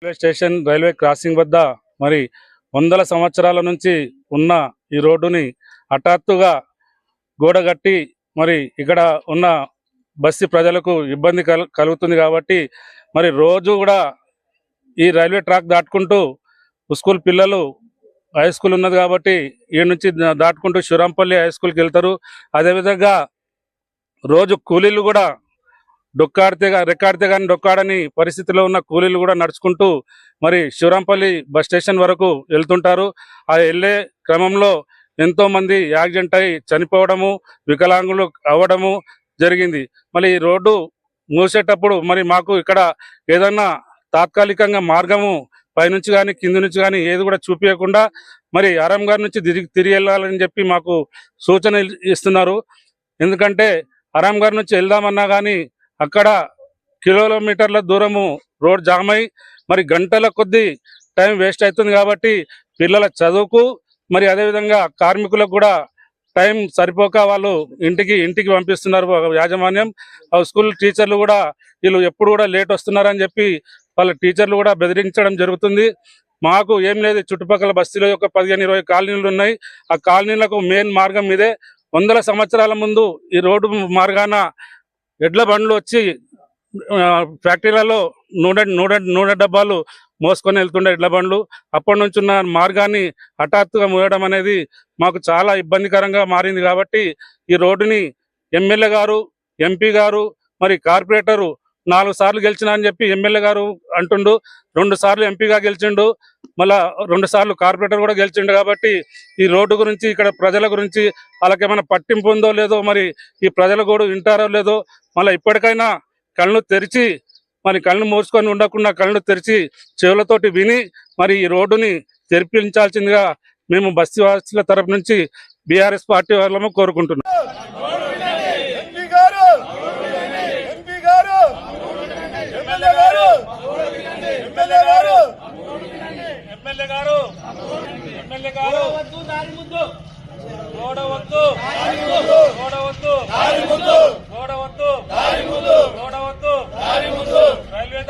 Railway station railway crossing వద్ద మరి వందల సంవత్సరాల నుంచి ఉన్న ఈ రోడ్డుని హఠాత్తుగా గోడగట్టి మరి ఇక్కడ ఉన్న బస్సు ప్రజలకు ఇబ్బంది కలుగుతుంది కాబట్టి మరి రోజు కూడా ఈ రైల్వే ట్రాక్ దాటుకుంటూ స్కూల్ పిల్లలు హై స్కూల్ ఉన్నది కాబట్టి ఈ నుంచి దాటుకుంటూ శివరాంపల్లి హై స్కూల్కి వెళ్తారు. అదేవిధంగా రోజు కూలీలు కూడా రెక్కాడితే కానీ డొక్కాడని పరిస్థితిలో ఉన్న కూలీలు కూడా నడుచుకుంటూ మరి శివరాంపల్లి బస్ స్టేషన్ వరకు వెళ్తుంటారు. ఆ వెళ్ళే క్రమంలో ఎంతోమంది యాక్సిడెంట్ అయి చనిపోవడము, వికలాంగులు అవ్వడము జరిగింది. మరి ఈ రోడ్డు మూసేటప్పుడు మరి మాకు ఇక్కడ ఏదన్నా తాత్కాలికంగా మార్గము పైనుంచి కానీ కింది నుంచి కానీ ఏది కూడా చూపించకుండా మరి ఆర్ఎం గారి నుంచి తిరిగి వెళ్ళాలని చెప్పి మాకు సూచన ఇస్తున్నారు. ఎందుకంటే ఆర్ఎం గారి నుంచి వెళ్దామన్నా కానీ అక్కడ కిలోమీటర్ల దూరము రోడ్ జామ్ అయి మరి గంటల కొద్దీ టైం వేస్ట్ అవుతుంది. కాబట్టి పిల్లల చదువుకు మరి అదేవిధంగా కార్మికులకు కూడా టైం సరిపోక వాళ్ళు ఇంటికి పంపిస్తున్నారు యాజమాన్యం. స్కూల్ టీచర్లు కూడా వీళ్ళు ఎప్పుడు కూడా లేట్ వస్తున్నారని చెప్పి వాళ్ళ టీచర్లు కూడా బెదిరించడం జరుగుతుంది. మాకు ఏం లేదు, చుట్టుపక్కల బస్తీలో ఒక 15-20 కాలనీలు ఉన్నాయి. ఆ కాలనీలకు మెయిన్ మార్గం ఇదే. వందల సంవత్సరాల ముందు ఈ రోడ్డు మార్గాన ఎడ్ల బండ్లు వచ్చి ఫ్యాక్టరీలలో నూనె డబ్బాలు మోసుకొని వెళ్తుండే ఎడ్ల బండ్లు. అప్పటి నుంచి ఉన్న మార్గాన్ని హఠాత్తుగా మూయడం అనేది మాకు చాలా ఇబ్బందికరంగా మారింది. కాబట్టి ఈ రోడ్డుని ఎమ్మెల్యే గారు, ఎంపీ గారు, మరి కార్పొరేటరు 4 సార్లు గెలిచినా అని చెప్పి ఎమ్మెల్యే గారు అంటుండు, 2 సార్లు ఎంపీగా గెలిచిండు, మళ్ళా 2 సార్లు కార్పొరేటర్ కూడా గెలిచిండు. కాబట్టి ఈ రోడ్డు గురించి ఇక్కడ ప్రజల గురించి వాళ్ళకేమైనా పట్టింపు ఉందో లేదో, మరి ఈ ప్రజలు కూడా వింటారో లేదో, మళ్ళీ ఇప్పటికైనా కళ్ళు తెరిచి మరి కళ్ళు మూసుకొని ఉండకుండా కళ్ళు తెరిచి చెవులతోటి విని మరి ఈ రోడ్డుని తెరిపించాల్సిందిగా మేము బస్తీవాసుల తరపు నుంచి బీఆర్ఎస్ పార్టీ వాళ్ళము కోరుకుంటున్నాం. రైల్వే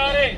దారి